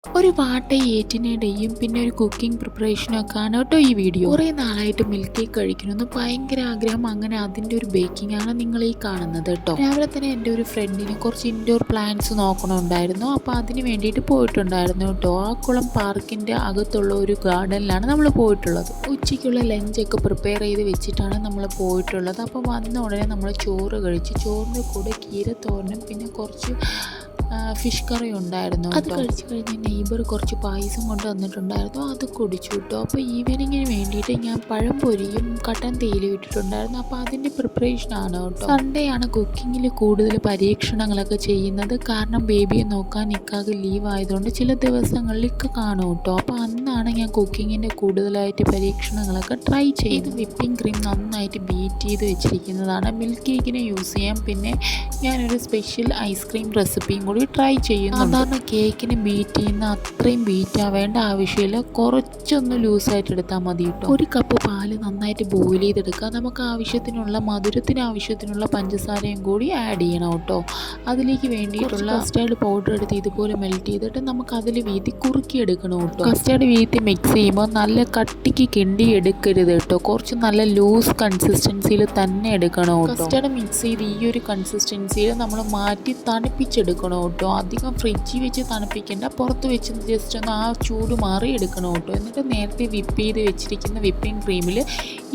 ഒരു വാട്ട ഏറ്റിനിടെയും പിന്നെ ഒരു കുക്കിംഗ് പ്രിപ്പറേഷനൊക്കെയാണ് കേട്ടോ ഈ വീഡിയോ. കുറേ നാളായിട്ട് മിൽക്ക് കേക്ക് കഴിക്കണമെന്ന് ഭയങ്കര ആഗ്രഹം. അങ്ങനെ അതിൻ്റെ ഒരു ബേക്കിംഗ് ആണ് നിങ്ങൾ ഈ കാണുന്നത് കേട്ടോ. രാവിലെ തന്നെ എൻ്റെ ഒരു ഫ്രണ്ടിന് കുറച്ച് ഇൻഡോർ പ്ലാന്റ്സ് നോക്കണമുണ്ടായിരുന്നു. അപ്പോൾ അതിന് വേണ്ടിയിട്ട് പോയിട്ടുണ്ടായിരുന്നു കേട്ടോ. ആ കുളം പാർക്കിൻ്റെ അകത്തുള്ള ഒരു ഗാർഡനിലാണ് നമ്മൾ പോയിട്ടുള്ളത്. ഉച്ചയ്ക്കുള്ള ലഞ്ചൊക്കെ പ്രിപ്പയർ ചെയ്ത് വെച്ചിട്ടാണ് നമ്മൾ പോയിട്ടുള്ളത്. അപ്പോൾ വന്ന ഉടനെ നമ്മൾ ചോറ് കഴിച്ച്, ചോറിൻ്റെ കൂടെ കീരത്തോരനും പിന്നെ കുറച്ച് ഫിഷ് കറി ഉണ്ടായിരുന്നു. അത് കഴിച്ച് കഴിഞ്ഞ് നെയ്ബർ കുറച്ച് പായസം കൊണ്ട് വന്നിട്ടുണ്ടായിരുന്നു. അത് കുടിച്ചു കേട്ടോ. അപ്പോൾ ഈവനിങ്ങിന് വേണ്ടിയിട്ട് ഞാൻ പഴംപൊരിയും കട്ടൻ തേയിലും ഇട്ടിട്ടുണ്ടായിരുന്നു. അപ്പോൾ അതിൻ്റെ പ്രിപ്പറേഷനാണ് കേട്ടോ. സൺഡേ ആണ് കുക്കിങ്ങിൽ കൂടുതൽ പരീക്ഷണങ്ങളൊക്കെ ചെയ്യുന്നത്. കാരണം ബേബിയെ നോക്കാൻ നിൽക്കാതെ ലീവ് ആയതുകൊണ്ട് ചില ദിവസങ്ങളിലൊക്കെ കാണും കേട്ടോ. അപ്പോൾ അന്നാണ് ഞാൻ കുക്കിങ്ങിൻ്റെ കൂടുതലായിട്ട് പരീക്ഷണങ്ങളൊക്കെ ട്രൈ ചെയ്ത്. വിപ്പിംഗ് ക്രീം നന്നായിട്ട് ബീറ്റ് ചെയ്ത് വെച്ചിരിക്കുന്നതാണ്. മിൽക്ക് കേക്കിന് യൂസ് ചെയ്യാം. പിന്നെ ഞാനൊരു സ്പെഷ്യൽ ഐസ്ക്രീം റെസിപ്പിയും കൂടി ട്രൈ ചെയ്യുന്നു. സാധാരണ കേക്കിന് ബീറ്റ് ചെയ്യുന്ന അത്രയും ബീറ്റ് ആവേണ്ട ആവശ്യമില്ല. കുറച്ചൊന്ന് ലൂസായിട്ട് എടുത്താൽ മതി കേട്ടോ. ഒരു കപ്പ് പാല് നന്നായിട്ട് ബോയിൽ ചെയ്തെടുക്കുക. നമുക്ക് ആവശ്യത്തിനുള്ള മധുരത്തിന് ആവശ്യത്തിനുള്ള പഞ്ചസാരയും കൂടി ആഡ് ചെയ്യണം കേട്ടോ. അതിലേക്ക് വേണ്ടിയിട്ടുള്ള കസ്റ്റാർഡ് പൗഡർ എടുത്ത് ഇതുപോലെ മെൽറ്റ് ചെയ്തിട്ട് നമുക്ക് അതിൽ വീതി കുറുക്കിയെടുക്കണം കേട്ടോ. കസ്റ്റാർഡ് വീതി മിക്സ് ചെയ്യുമ്പോൾ നല്ല കട്ടിക്ക് കിണ്ടി എടുക്കരുത് കേട്ടോ. കുറച്ച് നല്ല ലൂസ് കൺസിസ്റ്റൻസിയിൽ തന്നെ എടുക്കണം കേട്ടോ. കസ്റ്റാർഡ് മിക്സ് ചെയ്ത് ഈ ഒരു കൺസിസ്റ്റൻസിയിൽ നമ്മൾ മാറ്റി തണുപ്പിച്ചെടുക്കണം കേട്ടോ. അധികം ഫ്രിഡ്ജിൽ വെച്ച് തണുപ്പിക്കേണ്ട, പുറത്ത് വെച്ച് ജസ്റ്റ് ഒന്ന് ആ ചൂട് മാറി എടുക്കണം കേട്ടോ. എന്നിട്ട് നേരത്തെ വിപ്പ് ചെയ്ത് വെച്ചിരിക്കുന്ന വിപ്പിംഗ് ക്രീമിൽ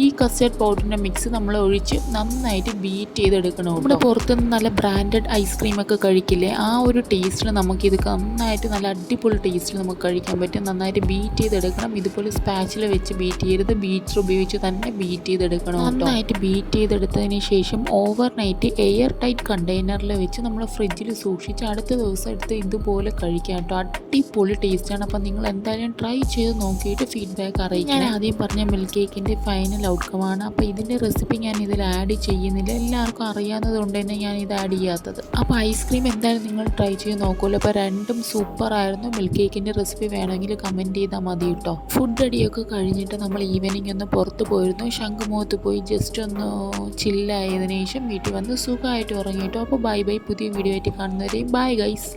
ഈ കസ്റ്റാർഡ് പൗഡറിൻ്റെ മിക്സ് നമ്മൾ ഒഴിച്ച് നന്നായിട്ട് ബീറ്റ് ചെയ്തെടുക്കണം കേട്ടോ. നമ്മുടെ പുറത്തുനിന്ന് നല്ല ബ്രാൻഡഡ് ഐസ്ക്രീമൊക്കെ കഴിക്കില്ലേ, ആ ഒരു ടേസ്റ്റിൽ നമുക്കിത് നന്നായിട്ട് നല്ല അടിപൊളി ടേസ്റ്റിൽ നമുക്ക് കഴിക്കാൻ പറ്റും. നന്നായിട്ട് ബീറ്റ് ചെയ്തെടുക്കണം. ഇതുപോലെ സ്പാച്ചിൽ വെച്ച് ബീറ്റ് ചെയ്യരുത്, ബീറ്റർ ഉപയോഗിച്ച് തന്നെ ബീറ്റ് ചെയ്തെടുക്കണം. നന്നായിട്ട് ബീറ്റ് ചെയ്തെടുത്തതിന് ശേഷം ഓവർ നൈറ്റ് എയർ ടൈറ്റ് കണ്ടെയ്നറിൽ വെച്ച് നമ്മൾ ഫ്രിഡ്ജിൽ സൂക്ഷിച്ച് അടുത്ത ദിവസം എടുത്ത് ഇതുപോലെ കഴിക്കാം കേട്ടോ. അടിപൊളി ടേസ്റ്റാണ്. അപ്പം നിങ്ങൾ എന്തായാലും ട്രൈ ചെയ്ത് നോക്കിയിട്ട് ഫീഡ്ബാക്ക് അറിയിക്കാം. ഞാൻ ആദ്യം പറഞ്ഞ മിൽക്ക് കേക്കിൻ്റെ ഫൈനൽ ഔട്ട്കമാണ്. അപ്പോൾ ഇതിൻ്റെ റെസിപ്പി ഞാൻ ഇതിൽ ആഡ് ചെയ്യുന്നില്ല, എല്ലാവർക്കും അറിയാവുന്നത് കൊണ്ട് തന്നെ ഞാൻ ഇത് ആഡ് ചെയ്യാത്തത്. അപ്പോൾ ഐസ്ക്രീം എന്തായാലും നിങ്ങൾ ട്രൈ ചെയ്ത് നോക്കുമല്ലോ. അപ്പോൾ രണ്ടും സൂപ്പറായിരുന്നു. മിൽക്ക് കേക്കിൻ്റെ റെസിപ്പി വേണമെങ്കിൽ കമൻറ്റ് ചെയ്താൽ മതി കേട്ടോ. ഫുഡ് അടിയൊക്കെ കഴിഞ്ഞിട്ട് നമ്മൾ ഈവനിങ് ഒന്ന് പുറത്ത് പോയിരുന്നു. ശംഖുമുഖത്ത് പോയി ജസ്റ്റ് ഒന്ന് ചില്ലായതിനു ശേഷം വീട്ടിൽ വന്ന് സുഖമായിട്ട് ഉറങ്ങിയിട്ടു. അപ്പോൾ ബൈ ബൈ. പുതിയ വീഡിയോ ആയിട്ട് കാണുന്നവരെയും ബൈ ഗൈസ്.